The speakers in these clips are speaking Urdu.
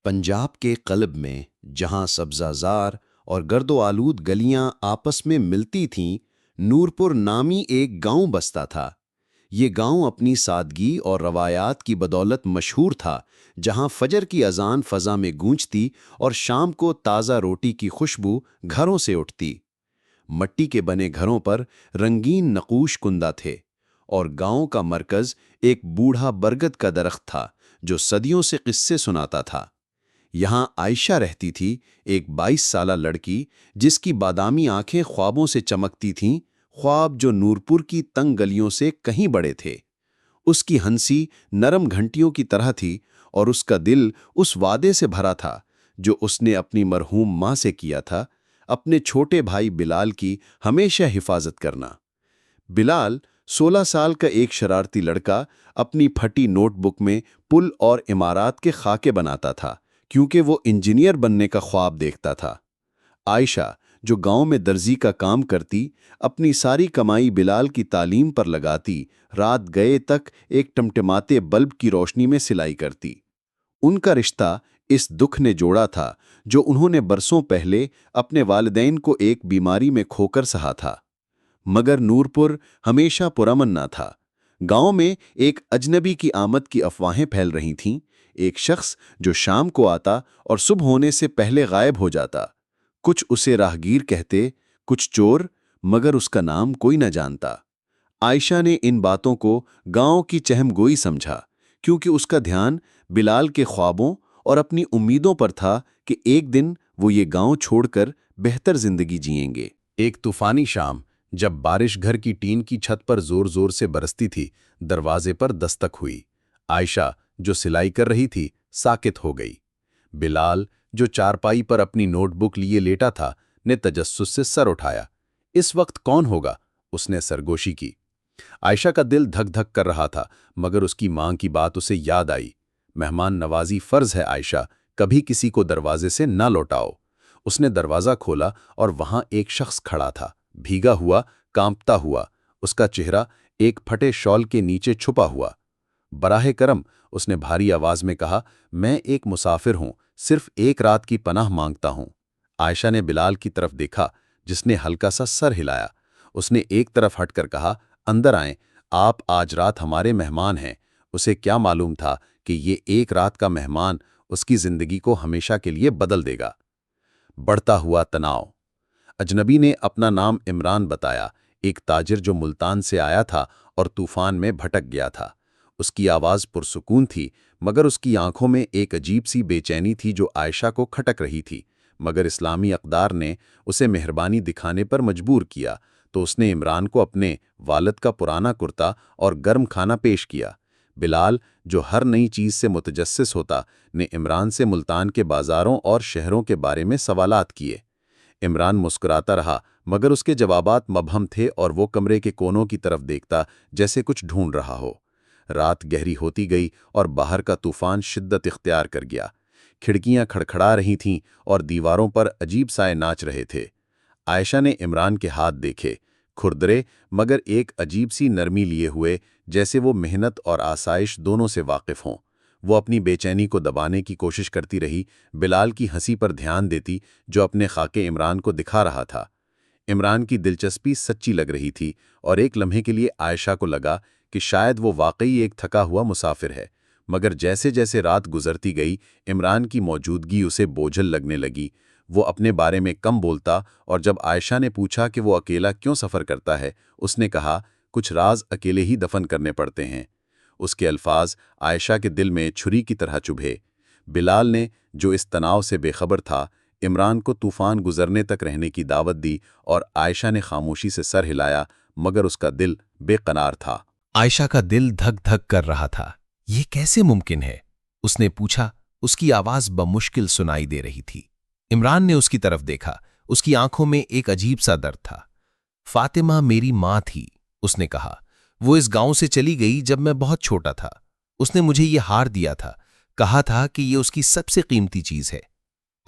پنجاب کے قلب میں جہاں سبزہ زار اور گرد و آلود گلیاں آپس میں ملتی تھیں، نورپور نامی ایک گاؤں بستا تھا۔ یہ گاؤں اپنی سادگی اور روایات کی بدولت مشہور تھا، جہاں فجر کی اذان فضا میں گونجتی اور شام کو تازہ روٹی کی خوشبو گھروں سے اٹھتی۔ مٹی کے بنے گھروں پر رنگین نقوش کندہ تھے، اور گاؤں کا مرکز ایک بوڑھا برگد کا درخت تھا جو صدیوں سے قصے سناتا تھا۔ یہاں عائشہ رہتی تھی، ایک 22 سالہ لڑکی جس کی بادامی آنکھیں خوابوں سے چمکتی تھیں، خواب جو نورپور کی تنگ گلیوں سے کہیں بڑے تھے۔ اس کی ہنسی نرم گھنٹیوں کی طرح تھی، اور اس کا دل اس وعدے سے بھرا تھا جو اس نے اپنی مرحوم ماں سے کیا تھا، اپنے چھوٹے بھائی بلال کی ہمیشہ حفاظت کرنا۔ بلال 16 سال کا ایک شرارتی لڑکا اپنی پھٹی نوٹ بک میں پل اور عمارات کے خاکے بناتا تھا، کیونکہ وہ انجینئر بننے کا خواب دیکھتا تھا۔ عائشہ، جو گاؤں میں درزی کا کام کرتی، اپنی ساری کمائی بلال کی تعلیم پر لگاتی، رات گئے تک ایک ٹمٹماتے بلب کی روشنی میں سلائی کرتی۔ ان کا رشتہ اس دکھ نے جوڑا تھا جو انہوں نے برسوں پہلے اپنے والدین کو ایک بیماری میں کھو کر سہا تھا۔ مگر نورپور ہمیشہ پرامن نہ تھا۔ گاؤں میں ایک اجنبی کی آمد کی افواہیں پھیل رہی تھیں، ایک شخص جو شام کو آتا اور صبح ہونے سے پہلے غائب ہو جاتا۔ کچھ اسے راہگیر کہتے، کچھ چور، مگر اس کا نام کوئی نہ جانتا۔ عائشہ نے ان باتوں کو گاؤں کی چہم گوئی سمجھا، کیونکہ اس کا دھیان بلال کے خوابوں اور اپنی امیدوں پر تھا کہ ایک دن وہ یہ گاؤں چھوڑ کر بہتر زندگی جئیں گے۔ ایک طوفانی شام، جب بارش گھر کی ٹین کی چھت پر زور زور سے برستی تھی، دروازے پر دستک ہوئی۔ عائشہ، جو سلائی کر رہی تھی، ساکت ہو گئی۔ بلال، جو چارپائی پر اپنی نوٹ بک لیے لیٹا تھا، نے تجسس سے سر اٹھایا۔ اس وقت کون ہوگا؟ اس نے سرگوشی کی۔ عائشہ کا دل دھک دھک کر رہا تھا، مگر اس کی ماں کی بات اسے یاد آئی۔ مہمان نوازی فرض ہے عائشہ، کبھی کسی کو دروازے سے نہ لوٹاؤ۔ اس نے دروازہ کھولا اور وہاں ایک شخص کھڑا تھا، بھیگا ہوا، کانپتا ہوا، اس کا چہرہ ایک پھٹے شال کے نیچے چھپا ہوا۔ براہ کرم، اس نے بھاری آواز میں کہا، میں ایک مسافر ہوں، صرف ایک رات کی پناہ مانگتا ہوں۔ عائشہ نے بلال کی طرف دیکھا، جس نے ہلکا سا سر ہلایا۔ اس نے ایک طرف ہٹ کر کہا، اندر آئیں، آپ آج رات ہمارے مہمان ہیں۔ اسے کیا معلوم تھا کہ یہ ایک رات کا مہمان اس کی زندگی کو ہمیشہ کے لیے بدل دے گا۔ بڑھتا ہوا تناؤ۔ اجنبی نے اپنا نام عمران بتایا، ایک تاجر جو ملتان سے آیا تھا اور طوفان میں بھٹک گیا تھا۔ اس کی آواز پرسکون تھی، مگر اس کی آنکھوں میں ایک عجیب سی بے چینی تھی جو عائشہ کو کھٹک رہی تھی۔ مگر اسلامی اقدار نے اسے مہربانی دکھانے پر مجبور کیا، تو اس نے عمران کو اپنے والد کا پرانا کرتا اور گرم کھانا پیش کیا۔ بلال، جو ہر نئی چیز سے متجسس ہوتا، نے عمران سے ملتان کے بازاروں اور شہروں کے بارے میں سوالات کیے۔ عمران مسکراتا رہا، مگر اس کے جوابات مبہم تھے اور وہ کمرے کے کونوں کی طرف دیکھتا جیسے کچھ ڈھونڈ رہا ہو۔ رات گہری ہوتی گئی اور باہر کا طوفان شدت اختیار کر گیا۔ کھڑکیاں کھڑکھڑا رہی تھیں اور دیواروں پر عجیب سائے ناچ رہے تھے۔ عائشہ نے عمران کے ہاتھ دیکھے، کھردرے مگر ایک عجیب سی نرمی لیے ہوئے، جیسے وہ محنت اور آسائش دونوں سے واقف ہوں۔ وہ اپنی بے چینی کو دبانے کی کوشش کرتی رہی، بلال کی ہنسی پر دھیان دیتی جو اپنے خاکے عمران کو دکھا رہا تھا۔ عمران کی دلچسپی سچی لگ رہی تھی، اور ایک لمحے کے لیے عائشہ کو لگا کہ شاید وہ واقعی ایک تھکا ہوا مسافر ہے۔ مگر جیسے جیسے رات گزرتی گئی، عمران کی موجودگی اسے بوجھل لگنے لگی۔ وہ اپنے بارے میں کم بولتا، اور جب عائشہ نے پوچھا کہ وہ اکیلا کیوں سفر کرتا ہے، اس نے کہا، کچھ راز اکیلے ہی دفن کرنے پڑتے ہیں۔ اس کے الفاظ عائشہ کے دل میں چھری کی طرح چبھے۔ بلال نے، جو اس تناؤ سے بے خبر تھا، عمران کو طوفان گزرنے تک رہنے کی دعوت دی، اور عائشہ نے خاموشی سے سر ہلایا، مگر اس کا دل بے قرار تھا۔ عائشہ کا دل دھک دھک کر رہا تھا۔ یہ کیسے ممکن ہے؟ اس نے پوچھا۔ اس کی آواز بمشکل سنائی دے رہی تھی۔ عمران نے اس کی طرف دیکھا، اس کی آنکھوں میں ایک عجیب سا درد تھا۔ فاطمہ میری ماں تھی، اس نے کہا۔ وہ اس گاؤں سے چلی گئی جب میں بہت چھوٹا تھا۔ اس نے مجھے یہ ہار دیا تھا، کہا تھا کہ یہ اس کی سب سے قیمتی چیز ہے۔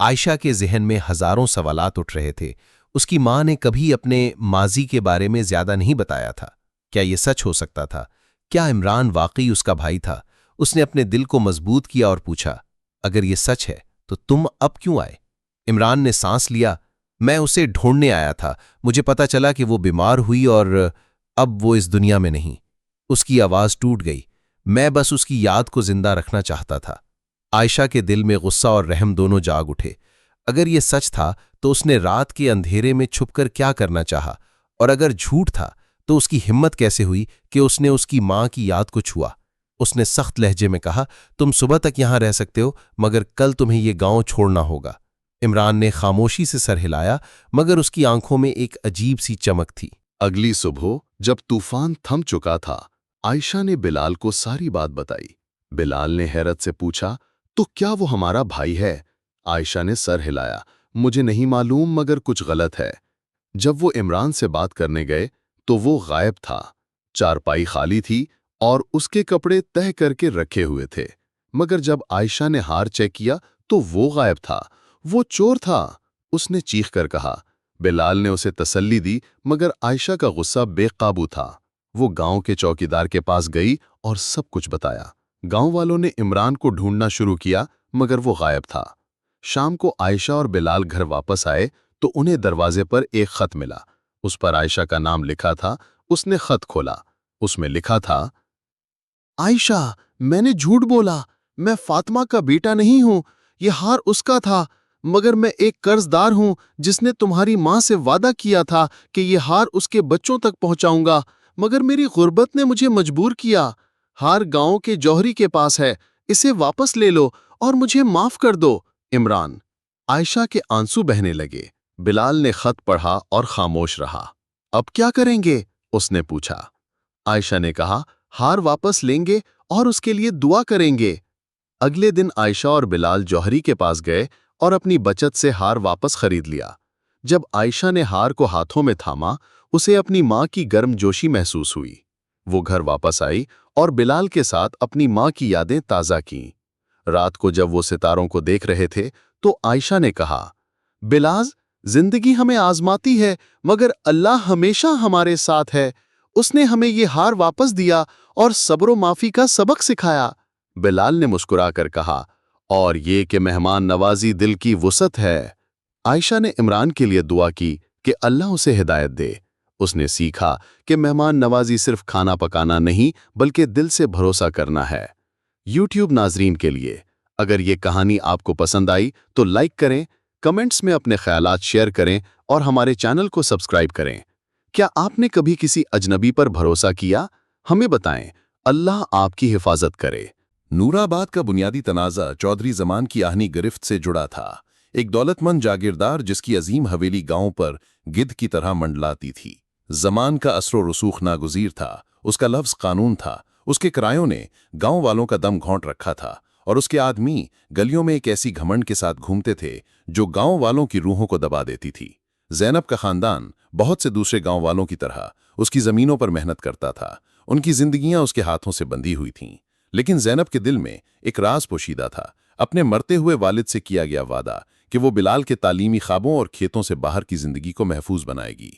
عائشہ کے ذہن میں ہزاروں سوالات اٹھ رہے تھے۔ اس کی ماں نے کبھی اپنے ماضی کے بارے میں زیادہ نہیں بتایا تھا۔ کیا یہ سچ ہو سکتا تھا؟ کیا عمران واقعی اس کا بھائی تھا؟ اس نے اپنے دل کو مضبوط کیا اور پوچھا، اگر یہ سچ ہے تو تم اب کیوں آئے؟ عمران نے سانس لیا۔ میں اسے ڈھونڈنے آیا تھا، مجھے پتا چلا کہ وہ بیمار ہوئی اور اب وہ اس دنیا میں نہیں۔ اس کی آواز ٹوٹ گئی۔ میں بس اس کی یاد کو زندہ رکھنا چاہتا تھا۔ عائشہ کے دل میں غصہ اور رحم دونوں جاگ اٹھے۔ اگر یہ سچ تھا تو اس نے رات کے اندھیرے میں چھپ کر کیا کرنا چاہا، اور اگر جھوٹ تھا تو اس کی ہمت کیسے ہوئی کہ اس نے اس کی ماں کی یاد کو چھوا؟ اس نے سخت لہجے میں کہا، تم صبح تک یہاں رہ سکتے ہو، مگر کل تمہیں یہ گاؤں چھوڑنا ہوگا۔ عمران نے خاموشی سے سر ہلایا، مگر اس کی آنکھوں میں ایک عجیب سی چمک تھی۔ اگلی صبح جب طوفان تھم چکا تھا، عائشہ نے بلال کو ساری بات بتائی۔ بلال نے حیرت سے پوچھا، تو کیا وہ ہمارا بھائی ہے؟ عائشہ نے سر ہلایا، مجھے نہیں معلوم مگر کچھ غلط ہے۔ جب وہ عمران سے بات کرنے گئے تو وہ غائب تھا۔ چارپائی خالی تھی اور اس کے کپڑے تہہ کر کے رکھے ہوئے تھے، مگر جب عائشہ نے ہار چیک کیا تو وہ غائب تھا۔ وہ چور تھا، اس نے چیخ کر کہا۔ بلال نے اسے تسلی دی، مگر عائشہ کا غصہ بے قابو تھا۔ وہ گاؤں کے چوکیدار کے پاس گئی اور سب کچھ بتایا۔ گاؤں والوں نے عمران کو ڈھونڈنا شروع کیا، مگر وہ غائب تھا۔ شام کو عائشہ اور بلال گھر واپس آئے تو انہیں دروازے پر ایک خط ملا۔ اس پر عائشہ کا نام لکھا تھا۔ اس نے خط کھولا۔ اس میں لکھا تھا، عائشہ، میں نے جھوٹ بولا، میں فاطمہ کا بیٹا نہیں ہوں، یہ ہار اس کا تھا، مگر میں ایک قرض دار ہوں جس نے تمہاری ماں سے وعدہ کیا تھا کہ یہ ہار اس کے بچوں تک پہنچاؤں گا، مگر میری غربت نے مجھے مجبور کیا۔ ہار گاؤں کے جوہری کے پاس ہے، اسے واپس لے لو اور مجھے معاف کر دو، عمران۔ عائشہ کے آنسو بہنے لگے۔ بلال نے خط پڑھا اور خاموش رہا۔ اب کیا کریں گے؟ اس نے پوچھا۔ عائشہ نے کہا، ہار واپس لیں گے اور اس کے لیے دعا کریں گے۔ اگلے دن عائشہ اور بلال جوہری کے پاس گئے اور اپنی بچت سے ہار واپس خرید لیا۔ جب عائشہ نے ہار کو ہاتھوں میں تھاما، اسے اپنی ماں کی گرم جوشی محسوس ہوئی۔ وہ گھر واپس آئی اور بلال کے ساتھ اپنی ماں کی یادیں تازہ کیں۔ رات کو جب وہ ستاروں کو دیکھ رہے تھے تو عائشہ نے کہا، بلاز، زندگی ہمیں آزماتی ہے مگر اللہ ہمیشہ ہمارے ساتھ ہے۔ اس نے ہمیں یہ ہار واپس دیا اور صبر و معافی کا سبق سکھایا۔ بلال نے مسکرا کر کہا، اور یہ کہ مہمان نوازی دل کی وسعت ہے۔ عائشہ نے عمران کے لیے دعا کی کہ اللہ اسے ہدایت دے۔ اس نے سیکھا کہ مہمان نوازی صرف کھانا پکانا نہیں بلکہ دل سے بھروسہ کرنا ہے۔ یوٹیوب ناظرین کے لیے، اگر یہ کہانی آپ کو پسند آئی تو لائک کریں، کمنٹس میں اپنے خیالات شیئر کریں اور ہمارے چینل کو سبسکرائب کریں۔ کیا آپ نے کبھی کسی اجنبی پر بھروسہ کیا؟ ہمیں بتائیں۔ اللہ آپ کی حفاظت کرے۔ نورآباد کا بنیادی تنازع چودھری زمان کی آہنی گرفت سے جڑا تھا، ایک دولت مند جاگیردار جس کی عظیم حویلی گاؤں پر گدھ کی طرح منڈلاتی تھی۔ زمان کا اثر و رسوخ ناگزیر تھا، اس کا لفظ قانون تھا، اس کے کرایوں نے گاؤں والوں کا دم گھونٹ رکھا تھا، اور اس کے آدمی گلیوں میں ایک ایسی گھمنڈ کے ساتھ گھومتے تھے جو گاؤں والوں کی روحوں کو دبا دیتی تھی۔ زینب کا خاندان بہت سے دوسرے گاؤں والوں کی طرح اس کی زمینوں پر محنت کرتا تھا، ان کی زندگیاں اس کے ہاتھوں سے بندھی ہوئی تھیں، لیکن زینب کے دل میں ایک راز پوشیدہ تھا، اپنے مرتے ہوئے والد سے کیا گیا وعدہ کہ وہ بلال کے تعلیمی خوابوں اور کھیتوں سے باہر کی زندگی کو محفوظ بنائے گی۔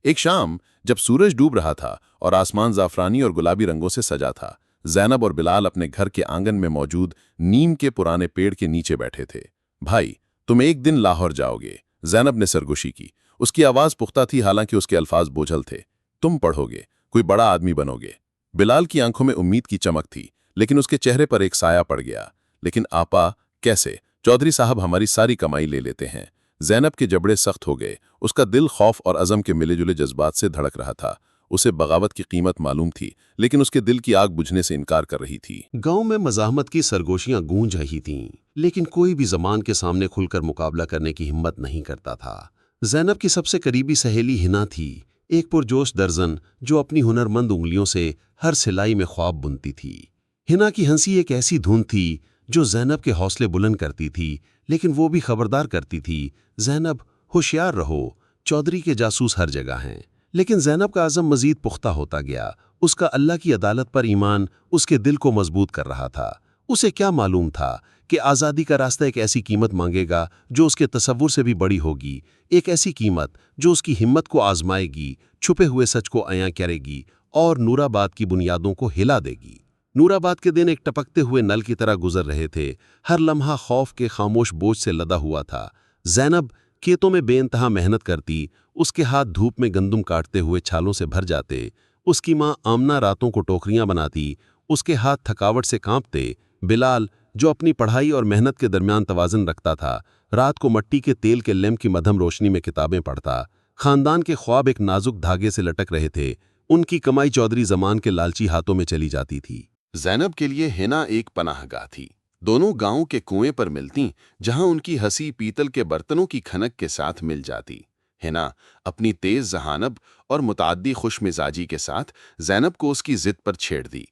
ایک شام جب سورج ڈوب رہا تھا اور آسمان زعفرانی اور گلابی رنگوں سے سجا تھا، زینب اور بلال اپنے گھر کے آنگن میں موجود نیم کے پرانے پیڑ کے نیچے بیٹھے تھے۔ بھائی، تم ایک دن لاہور جاؤ گے، زینب نے سرگوشی کی۔ اس کی آواز پختہ تھی حالانکہ اس کے الفاظ بوجھل تھے۔ تم پڑھو گے، کوئی بڑا آدمی بنو گے۔ بلال کی آنکھوں میں امید کی چمک تھی، لیکن اس کے چہرے پر ایک سایہ پڑ گیا۔ لیکن آپا، کیسے؟ چودھری صاحب ہماری ساری کمائی لے لیتے ہیں۔ زینب کے جبڑے سخت ہو گئے، اس کا دل خوف اور عزم کے ملے جلے جذبات سے دھڑک رہا تھا۔ اسے بغاوت کی قیمت معلوم تھی، لیکن اس کے دل کی آگ بجھنے سے انکار کر رہی تھی۔ گاؤں میں مزاحمت کی سرگوشیاں گونج رہی تھیں، لیکن کوئی بھی زمان کے سامنے کھل کر مقابلہ کرنے کی ہمت نہیں کرتا تھا۔ زینب کی سب سے قریبی سہیلی ہنا تھی، ایک پرجوش درزن جو اپنی ہنرمند انگلیوں سے ہر سلائی میں خواب بنتی تھی۔ ہنا کی ہنسی ایک ایسی دھن تھی جو زینب کے حوصلے بلند کرتی تھی، لیکن وہ بھی خبردار کرتی تھی، زینب ہوشیار رہو، چودھری کے جاسوس ہر جگہ ہیں۔ لیکن زینب کا عزم مزید پختہ ہوتا گیا، اس کا اللہ کی عدالت پر ایمان اس کے دل کو مضبوط کر رہا تھا۔ اسے کیا معلوم تھا کہ آزادی کا راستہ ایک ایسی قیمت مانگے گا جو اس کے تصور سے بھی بڑی ہوگی، ایک ایسی قیمت جو اس کی ہمت کو آزمائے گی، چھپے ہوئے سچ کو عیاں کرے گی اور نورآباد کی بنیادوں کو ہلا دے گی۔ نورآباد کے دن ایک ٹپکتے ہوئے نل کی طرح گزر رہے تھے، ہر لمحہ خوف کے خاموش بوجھ سے لدا ہوا تھا۔ زینب کھیتوں میں بے انتہا محنت کرتی، اس کے ہاتھ دھوپ میں گندم کاٹتے ہوئے چھالوں سے بھر جاتے۔ اس کی ماں آمنہ راتوں کو ٹوکریاں بناتی، اس کے ہاتھ تھکاوٹ سے کانپتے۔ بلال، جو اپنی پڑھائی اور محنت کے درمیان توازن رکھتا تھا، رات کو مٹی کے تیل کے لیمپ کی مدھم روشنی میں کتابیں پڑھتا۔ خاندان کے خواب ایک نازک دھاگے سے لٹک رہے تھے، ان کی کمائی چودھری زمان کے لالچی ہاتھوں میں چلی جاتی تھی۔ زینب کے لیے ہنا ایک پناہ گاہ تھی۔ دونوں گاؤں کے کنویں پر ملتیں، جہاں ان کی ہنسی پیتل کے برتنوں کی کھنک کے ساتھ مل جاتی۔ ہنا اپنی تیز ذہانت اور متعدی خوش مزاجی کے ساتھ زینب کو اس کی ضد پر چھیڑ دی۔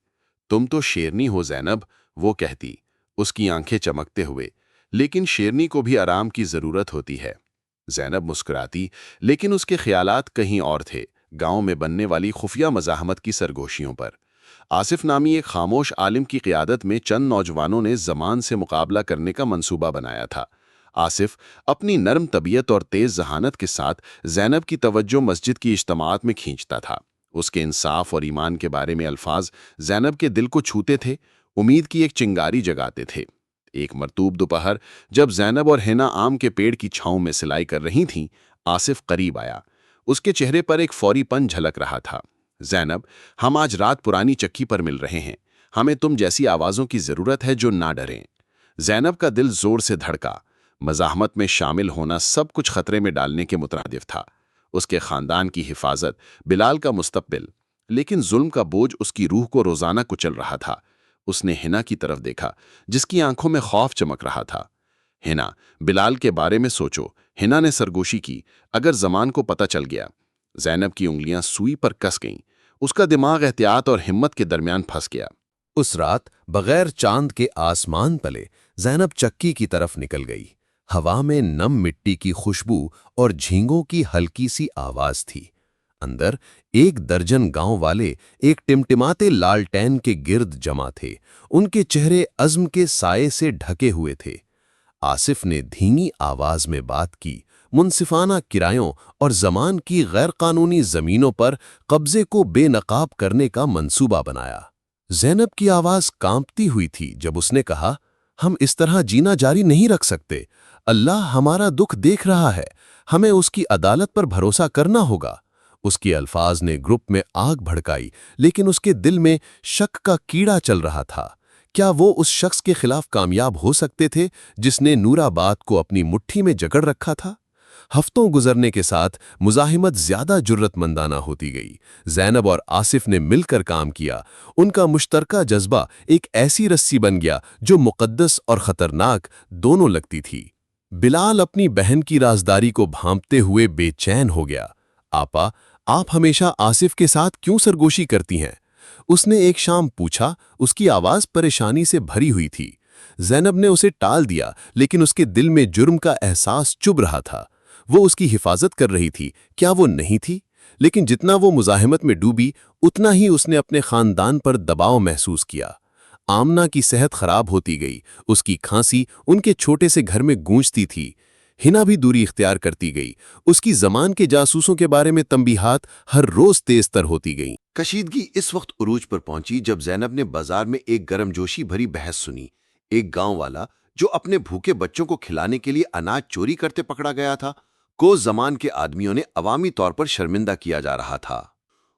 تم تو شیرنی ہو زینب، وہ کہتی، اس کی آنکھیں چمکتے ہوئے، لیکن شیرنی کو بھی آرام کی ضرورت ہوتی ہے۔ زینب مسکراتی، لیکن اس کے خیالات کہیں اور تھے، گاؤں میں بننے والی خفیہ مزاحمت کی سرگوشیوں پر۔ آصف نامی ایک خاموش عالم کی قیادت میں چند نوجوانوں نے زمان سے مقابلہ کرنے کا منصوبہ بنایا تھا۔ آصف اپنی نرم طبیعت اور تیز ذہانت کے ساتھ زینب کی توجہ مسجد کی اجتماعات میں کھینچتا تھا۔ اس کے انصاف اور ایمان کے بارے میں الفاظ زینب کے دل کو چھوتے تھے، امید کی ایک چنگاری جگاتے تھے۔ ایک مرطوب دوپہر جب زینب اور ہنا آم کے پیڑ کی چھاؤں میں سلائی کر رہی تھیں، آصف قریب آیا۔ اس کے چہرے پر ایک فوری پن جھلک رہا تھا۔ زینب، ہم آج رات پرانی چکی پر مل رہے ہیں، ہمیں تم جیسی آوازوں کی ضرورت ہے جو نہ ڈریں۔ زینب کا دل زور سے دھڑکا۔ مزاحمت میں شامل ہونا سب کچھ خطرے میں ڈالنے کے مترادف تھا۔ اس کے خاندان کی حفاظت، بلال کا مستقبل، لیکن ظلم کا بوجھ اس کی روح کو روزانہ کچل رہا تھا۔ اس نے ہنا کی طرف دیکھا، جس کی آنکھوں میں خوف چمک رہا تھا۔ ہنا، بلال کے بارے میں سوچو، ہنا نے سرگوشی کی، اگر زمان کو پتہ چل گیا۔ زینب کی انگلیاں سوئی پر کس گئیں، اس کا دماغ احتیاط اور ہمت کے درمیان پھنس گیا۔ اس رات بغیر چاند کے آسمان تلے زینب چکی کی طرف نکل گئی۔ ہوا میں نم مٹی کی خوشبو اور جھینگوں کی ہلکی سی آواز تھی۔ اندر 1 درجن گاؤں والے ایک ٹمٹماتے لالٹین کے گرد جمع تھے، ان کے چہرے عزم کے سائے سے ڈھکے ہوئے تھے۔ آصف نے دھیمی آواز میں بات کی، منصفانہ کرایوں اور زمان کی غیر قانونی زمینوں پر قبضے کو بے نقاب کرنے کا منصوبہ بنایا۔ زینب کی آواز کانپتی ہوئی تھی جب اس نے کہا، ہم اس طرح جینا جاری نہیں رکھ سکتے۔ اللہ ہمارا دکھ دیکھ رہا ہے، ہمیں اس کی عدالت پر بھروسہ کرنا ہوگا۔ اس کے الفاظ نے گروپ میں آگ بھڑکائی، لیکن اس کے دل میں شک کا کیڑا چل رہا تھا۔ کیا وہ اس شخص کے خلاف کامیاب ہو سکتے تھے جس نے نورآباد کو اپنی مٹھی میں جکڑ رکھا تھا؟ ہفتوں گزرنے کے ساتھ مزاحمت زیادہ جرت مندانہ ہوتی گئی۔ زینب اور آصف نے مل کر کام کیا۔ ان کا مشترکہ جذبہ ایک ایسی رسی بن گیا جو مقدس اور خطرناک دونوں لگتی تھی۔ بلال اپنی بہن کی رازداری کو بھانپتے ہوئے بے چین ہو گیا۔ آپا، آپ ہمیشہ آصف کے ساتھ کیوں سرگوشی کرتی ہیں؟ اس نے ایک شام پوچھا، اس کی آواز پریشانی سے بھری ہوئی تھی۔ زینب نے اسے ٹال دیا، لیکن اس کے دل میں جرم کا احساس چبھ رہا تھا۔ وہ اس کی حفاظت کر رہی تھی، کیا وہ نہیں تھی؟ لیکن جتنا وہ مزاحمت میں ڈوبی، اتنا ہی اس نے اپنے خاندان پر دباؤ محسوس کیا۔ آمنہ کی صحت خراب ہوتی گئی، اس کی کھانسی ان کے چھوٹے سے گھر میں گونجتی تھی۔ ہنا بھی دوری اختیار کرتی گئی، اس کی زمان کے جاسوسوں کے بارے میں تنبیہات ہر روز تیز تر ہوتی گئیں۔ کشیدگی اس وقت عروج پر پہنچی جب زینب نے بازار میں ایک گرم جوشی بھری بحث سنی۔ ایک گاؤں والا جو اپنے بھوکے بچوں کو کھلانے کے لیے اناج چوری کرتے پکڑا گیا تھا، کو زمان کے آدمیوں نے عوامی طور پر شرمندہ کیا جا رہا تھا۔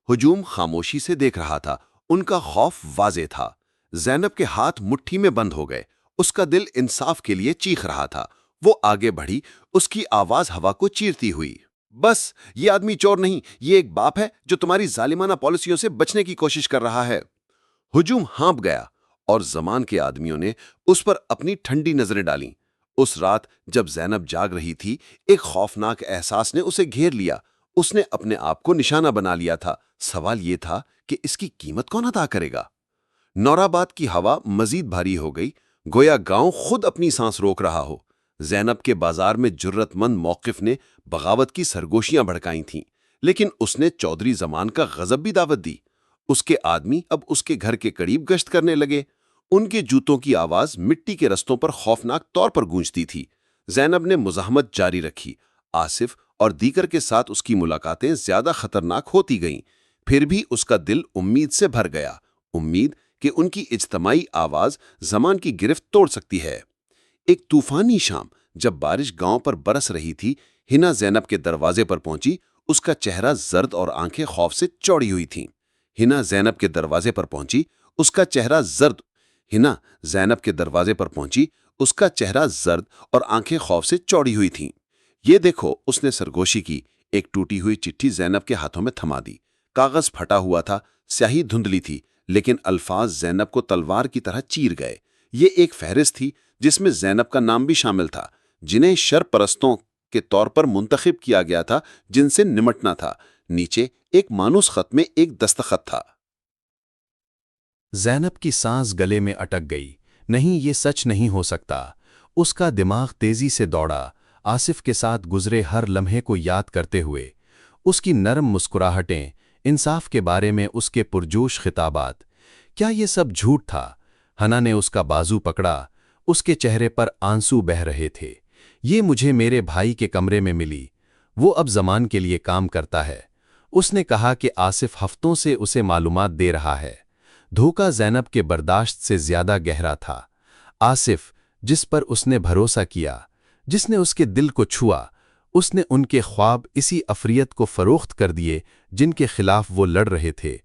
ہجوم خاموشی سے دیکھ رہا تھا، ان کا خوف واضح تھا۔ زینب کے ہاتھ مٹھی میں بند ہو گئے، اس کا دل انصاف کے لیے چیخ رہا تھا۔ وہ آگے بڑھی، اس کی آواز ہوا کو چیرتی ہوئی، بس، یہ آدمی چور نہیں، یہ ایک باپ ہے جو تمہاری ظالمانہ پالیسیوں سے بچنے کی کوشش کر رہا ہے۔ ہجوم ہانپ گیا اور زمان کے آدمیوں نے اس پر اپنی ٹھنڈی نظریں ڈالیں۔ اس رات جب زینب جاگ رہی تھی، ایک خوفناک احساس نے اسے گھیر لیا۔ اس نے اپنے آپ کو نشانہ بنا لیا تھا۔ سوال یہ تھا کہ اس کی قیمت کون ادا کرے گا؟ نورآباد کی ہوا مزید بھاری ہو گئی، گویا گاؤں خود اپنی سانس روک رہا ہو۔ زینب کے بازار میں جرت مند موقف نے بغاوت کی سرگوشیاں بھڑکائی تھیں، لیکن اس نے چودھری زمان کا غضب بھی دعوت دی۔ اس کے آدمی اب اس کے گھر کے قریب گشت کرنے لگے۔ ان کے جوتوں کی آواز مٹی کے رستوں پر خوفناک طور پر گونجتی تھی۔ زینب نے مزاحمت جاری رکھی۔ آصف اور دیگر کے ساتھ اس کی ملاقاتیں زیادہ خطرناک ہوتی گئیں۔ پھر بھی اس کا دل امید سے بھر گیا، امید کہ ان کی اجتماعی آواز زمان کی گرفت توڑ سکتی ہے۔ ایک طوفانی شام جب بارش گاؤں پر برس رہی تھی، ہنا زینب کے دروازے پر پہنچی۔ اس کا چہرہ زرد اور آنکھیں خوف سے چوڑی ہوئی تھیں۔ ہنا زینب کے دروازے پر پہنچی، اس کا چہرہ زرد ہنا زینب کے دروازے پر پہنچی، اس کا چہرہ زرد اور آنکھیں خوف سے چوڑی ہوئی تھیں۔ یہ دیکھو، اس نے سرگوشی کی۔ ایک ٹوٹی ہوئی چٹھی زینب کے ہاتھوں میں تھما دی۔ کاغذ پھٹا ہوا تھا، سیاہی دھندلی تھی، لیکن الفاظ زینب کو تلوار کی طرح چیر گئے۔ یہ ایک فہرست تھی جس میں زینب کا نام بھی شامل تھا، جنہیں شر پرستوں کے طور پر منتخب کیا گیا تھا، جن سے نمٹنا تھا۔ نیچے ایک مانوس خط میں ایک دستخط تھا۔ زینب کی سانس گلے میں اٹک گئی۔ نہیں، یہ سچ نہیں ہو سکتا۔ اس کا دماغ تیزی سے دوڑا، آصف کے ساتھ گزرے ہر لمحے کو یاد کرتے ہوئے۔ اس کی نرم مسکراہٹیں، انصاف کے بارے میں اس کے پرجوش خطابات۔ کیا یہ سب جھوٹ تھا؟ ہنا نے اس کا بازو پکڑا، اس کے چہرے پر آنسو بہہ رہے تھے۔ یہ مجھے میرے بھائی کے کمرے میں ملی۔ وہ اب زمان کے لیے کام کرتا ہے۔ اس نے کہا کہ آصف ہفتوں سے اسے معلومات دے رہا ہے۔ دھوکہ زینب کے برداشت سے زیادہ گہرا تھا۔ آصف، جس پر اس نے بھروسہ کیا، جس نے اس کے دل کو چھوا، اس نے ان کے خواب اسی افریت کو فروخت کر دیے جن کے خلاف وہ لڑ رہے تھے۔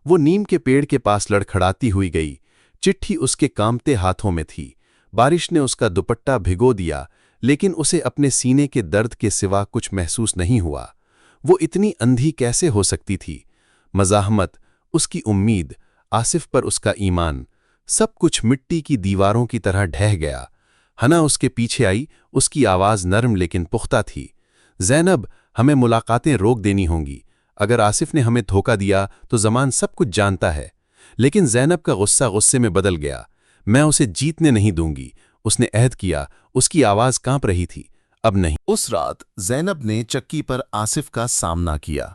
وہ نیم کے پیڑ کے پاس لڑکھڑاتی ہوئی گئی۔ چٹھی اس کے کانپتے ہاتھوں میں تھی۔ بارش نے اس کا دوپٹہ بھگو دیا، لیکن اسے اپنے سینے کے درد کے سوا کچھ محسوس نہیں ہوا۔ وہ اتنی اندھی کیسے ہو سکتی تھی؟ مزاحمت، اس کی امید، آصف پر اس کا ایمان، سب کچھ مٹی کی دیواروں کی طرح ڈھہ گیا۔ ہنا اس کے پیچھے آئی، اس کی آواز نرم لیکن پختہ تھی۔ زینب، ہمیں ملاقاتیں روک دینی ہوں گی۔ اگر آصف نے ہمیں دھوکہ دیا تو زمان سب کچھ جانتا ہے۔ لیکن زینب کا غصہ غصے میں بدل گیا۔ میں اسے جیتنے نہیں دوں گی، اس نے عہد کیا۔ اس کی آواز کانپ رہی تھی۔ اب نہیں۔ اس رات زینب نے چکی پر آصف کا سامنا کیا۔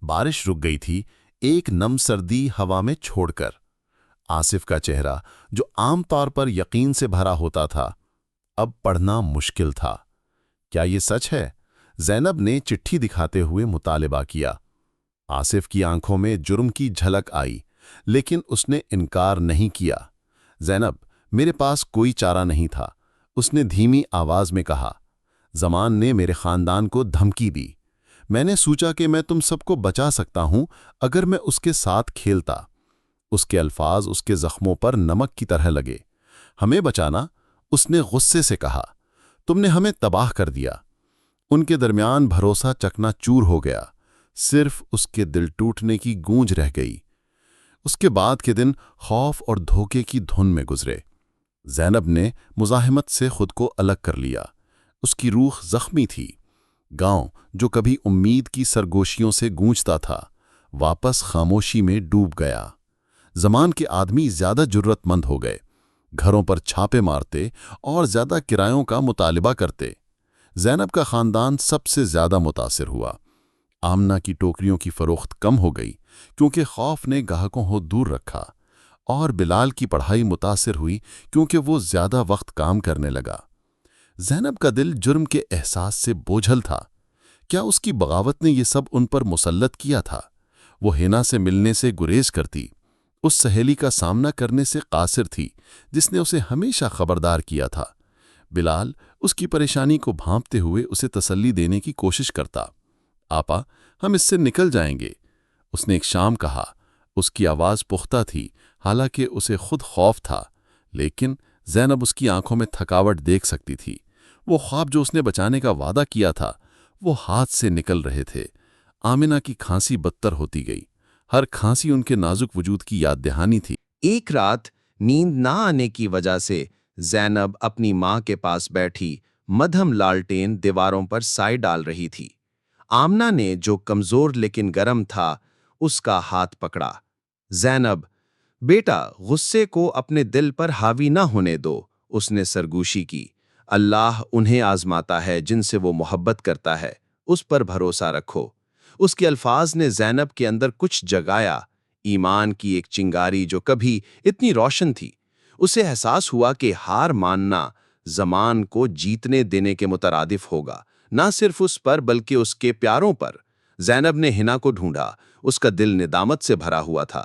بارش رک گئی تھی، ایک نم سردی ہوا میں چھوڑ کر۔ آصف کا چہرہ، جو عام طور پر یقین سے بھرا ہوتا تھا، اب پڑھنا مشکل تھا۔ کیا یہ سچ ہے؟ زینب نے چٹھی دکھاتے ہوئے مطالبہ کیا۔ آصف کی آنکھوں میں جرم کی جھلک آئی، لیکن اس نے انکار نہیں کیا۔ زینب، میرے پاس کوئی چارہ نہیں تھا، اس نے دھیمی آواز میں کہا۔ زمان نے میرے خاندان کو دھمکی دی۔ میں نے سوچا کہ میں تم سب کو بچا سکتا ہوں اگر میں اس کے ساتھ کھیلتا۔ اس کے الفاظ اس کے زخموں پر نمک کی طرح لگے۔ ہمیں بچانا؟ اس نے غصے سے کہا۔ تم نے ہمیں تباہ کر دیا۔ ان کے درمیان بھروسہ چکنا چور ہو گیا، صرف اس کے دل ٹوٹنے کی گونج رہ گئی۔ اس کے بعد کے دن خوف اور دھوکے کی دھن میں گزرے۔ زینب نے مزاحمت سے خود کو الگ کر لیا۔ اس کی روح زخمی تھی۔ گاؤں، جو کبھی امید کی سرگوشیوں سے گونجتا تھا، واپس خاموشی میں ڈوب گیا۔ زمان کے آدمی زیادہ جرت مند ہو گئے، گھروں پر چھاپے مارتے اور زیادہ کرایوں کا مطالبہ کرتے۔ زینب کا خاندان سب سے زیادہ متاثر ہوا۔ آمنہ کی ٹوکریوں کی فروخت کم ہو گئی کیونکہ خوف نے گاہکوں کو دور رکھا، اور بلال کی پڑھائی متاثر ہوئی کیونکہ وہ زیادہ وقت کام کرنے لگا۔ زینب کا دل جرم کے احساس سے بوجھل تھا۔ کیا اس کی بغاوت نے یہ سب ان پر مسلط کیا تھا؟ وہ ہنا سے ملنے سے گریز کرتی، اس سہیلی کا سامنا کرنے سے قاصر تھی جس نے اسے ہمیشہ خبردار کیا تھا۔ بلال اس کی پریشانی کو بھانپتے ہوئے اسے تسلی دینے کی کوشش کرتا۔ آپا، ہم اس سے نکل جائیں گے، اس نے ایک شام کہا۔ اس کی آواز پختہ تھی، حالانکہ اسے خود خوف تھا، لیکن زینب اس کی آنکھوں میں تھکاوٹ دیکھ سکتی تھی۔ وہ خواب جو اس نے بچانے کا وعدہ کیا تھا، وہ ہاتھ سے نکل رہے تھے۔ آمنہ کی کھانسی بدتر ہوتی گئی، ہر کھانسی ان کے نازک وجود کی یاد دہانی تھی۔ ایک رات نیند نہ آنے کی وجہ سے زینب اپنی ماں کے پاس بیٹھی مدھم لالٹین دیواروں پر سائے ڈال رہی تھی۔ آمنہ نے، جو کمزور لیکن گرم تھا، اس کا ہاتھ پکڑا۔ زینب، بیٹا، غصے کو اپنے دل پر حاوی نہ ہونے دو، اس نے سرگوشی کی۔ اللہ انہیں آزماتا ہے جن سے وہ محبت کرتا ہے، اس پر بھروسہ رکھو۔ اس کے الفاظ نے زینب کے اندر کچھ جگایا، ایمان کی ایک چنگاری جو کبھی اتنی روشن تھی۔ اسے احساس ہوا کہ ہار ماننا زمان کو جیتنے دینے کے مترادف ہوگا، نہ صرف اس پر بلکہ اس کے پیاروں پر۔ زینب نے ہنا کو ڈھونڈا، اس کا دل ندامت سے بھرا ہوا تھا۔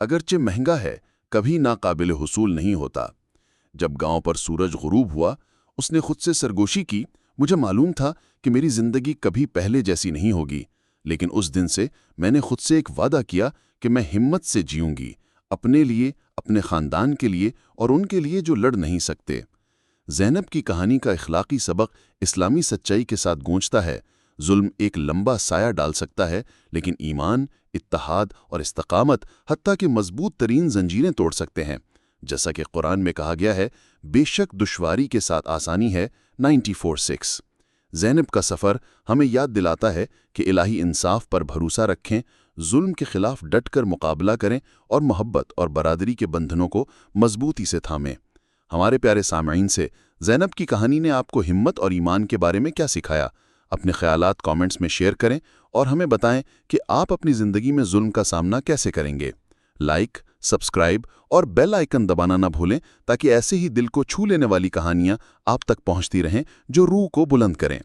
اگرچہ مہنگا ہے کبھی ناقابل حصول نہیں ہوتا۔ جب گاؤں پر سورج غروب ہوا اس نے خود سے سرگوشی کی، مجھے معلوم تھا کہ میری زندگی کبھی پہلے جیسی نہیں ہوگی، لیکن اس دن سے میں نے خود سے ایک وعدہ کیا کہ میں ہمت سے جیوں گی، اپنے لیے، اپنے خاندان کے لیے اور ان کے لیے جو لڑ نہیں سکتے۔ زینب کی کہانی کا اخلاقی سبق اسلامی سچائی کے ساتھ گونجتا ہے۔ ظلم ایک لمبا سایہ ڈال سکتا ہے، لیکن ایمان، اتحاد اور استقامت حتیٰ کہ مضبوط ترین زنجیریں توڑ سکتے ہیں۔ جیسا کہ قرآن میں کہا گیا ہے، بے شک دشواری کے ساتھ آسانی ہے، 94:6۔ زینب کا سفر ہمیں یاد دلاتا ہے کہ الہی انصاف پر بھروسہ رکھیں، ظلم کے خلاف ڈٹ کر مقابلہ کریں اور محبت اور برادری کے بندھنوں کو مضبوطی سے تھامیں۔ ہمارے پیارے سامعین سے زینب کی کہانی نے آپ کو ہمت اور ایمان کے بارے میں کیا سکھایا؟ اپنے خیالات کامنٹس میں شیئر کریں اور ہمیں بتائیں کہ آپ اپنی زندگی میں ظلم کا سامنا کیسے کریں گے۔ لائک، سبسکرائب اور بیل آئیکن دبانا نہ بھولیں تاکہ ایسے ہی دل کو چھو لینے والی کہانیاں آپ تک پہنچتی رہیں جو روح کو بلند کریں۔